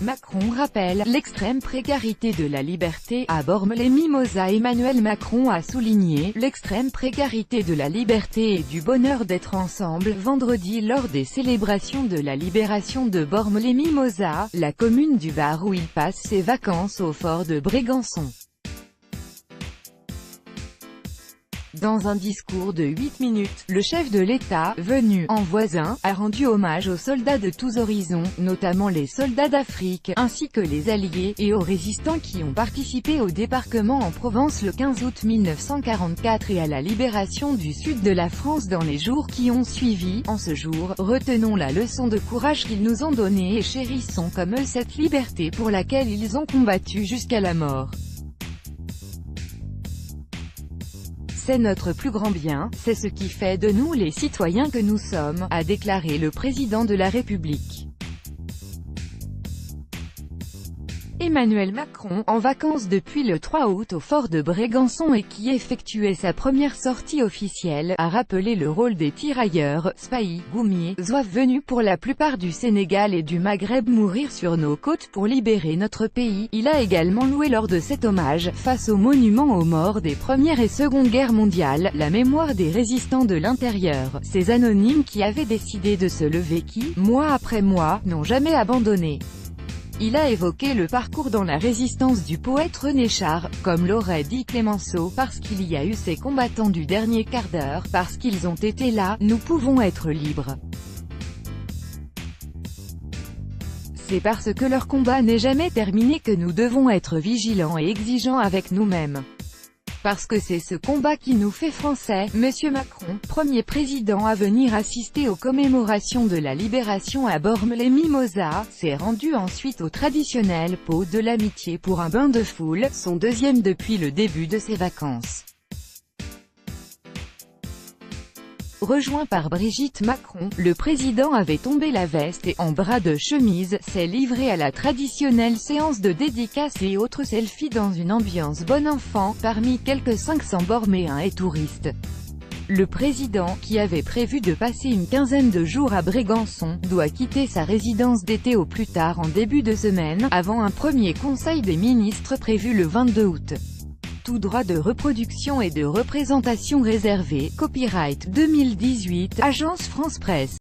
Macron rappelle l'extrême précarité de la liberté. À Bormes-les-Mimosas, Emmanuel Macron a souligné l'extrême précarité de la liberté et du bonheur d'être ensemble vendredi lors des célébrations de la libération de Bormes-les-Mimosas, la commune du Var où il passe ses vacances au fort de Brégançon. Dans un discours de 8 minutes, le chef de l'État, venu en voisin, a rendu hommage aux soldats de tous horizons, notamment les soldats d'Afrique, ainsi que les alliés, et aux résistants qui ont participé au débarquement en Provence le 15 août 1944 et à la libération du sud de la France dans les jours qui ont suivi. En ce jour, retenons la leçon de courage qu'ils nous ont donnée et chérissons comme eux cette liberté pour laquelle ils ont combattu jusqu'à la mort. C'est notre plus grand bien, c'est ce qui fait de nous les citoyens que nous sommes, a déclaré le président de la République. Emmanuel Macron, en vacances depuis le 3 août au fort de Brégançon et qui effectuait sa première sortie officielle, a rappelé le rôle des tirailleurs, Spahi, Goumier, Zouave venus pour la plupart du Sénégal et du Maghreb mourir sur nos côtes pour libérer notre pays. Il a également loué lors de cet hommage, face au monument aux morts des Première et Seconde Guerres mondiales, la mémoire des résistants de l'intérieur, ces anonymes qui avaient décidé de se lever qui, mois après mois, n'ont jamais abandonné. Il a évoqué le parcours dans la résistance du poète René Char, comme l'aurait dit Clémenceau, parce qu'il y a eu ces combattants du dernier quart d'heure, parce qu'ils ont été là, nous pouvons être libres. C'est parce que leur combat n'est jamais terminé que nous devons être vigilants et exigeants avec nous-mêmes. Parce que c'est ce combat qui nous fait français. Monsieur Macron, premier président à venir assister aux commémorations de la libération à Bormes-les-Mimosas, s'est rendu ensuite au traditionnel pot de l'amitié pour un bain de foule, son deuxième depuis le début de ses vacances. Rejoint par Brigitte Macron, le président avait tombé la veste et, en bras de chemise, s'est livré à la traditionnelle séance de dédicaces et autres selfies dans une ambiance bon enfant, parmi quelques 500 borméens et touristes. Le président, qui avait prévu de passer une quinzaine de jours à Brégançon, doit quitter sa résidence d'été au plus tard en début de semaine, avant un premier conseil des ministres prévu le 22 août. Tout droit de reproduction et de représentation réservé, copyright 2018, Agence France Presse.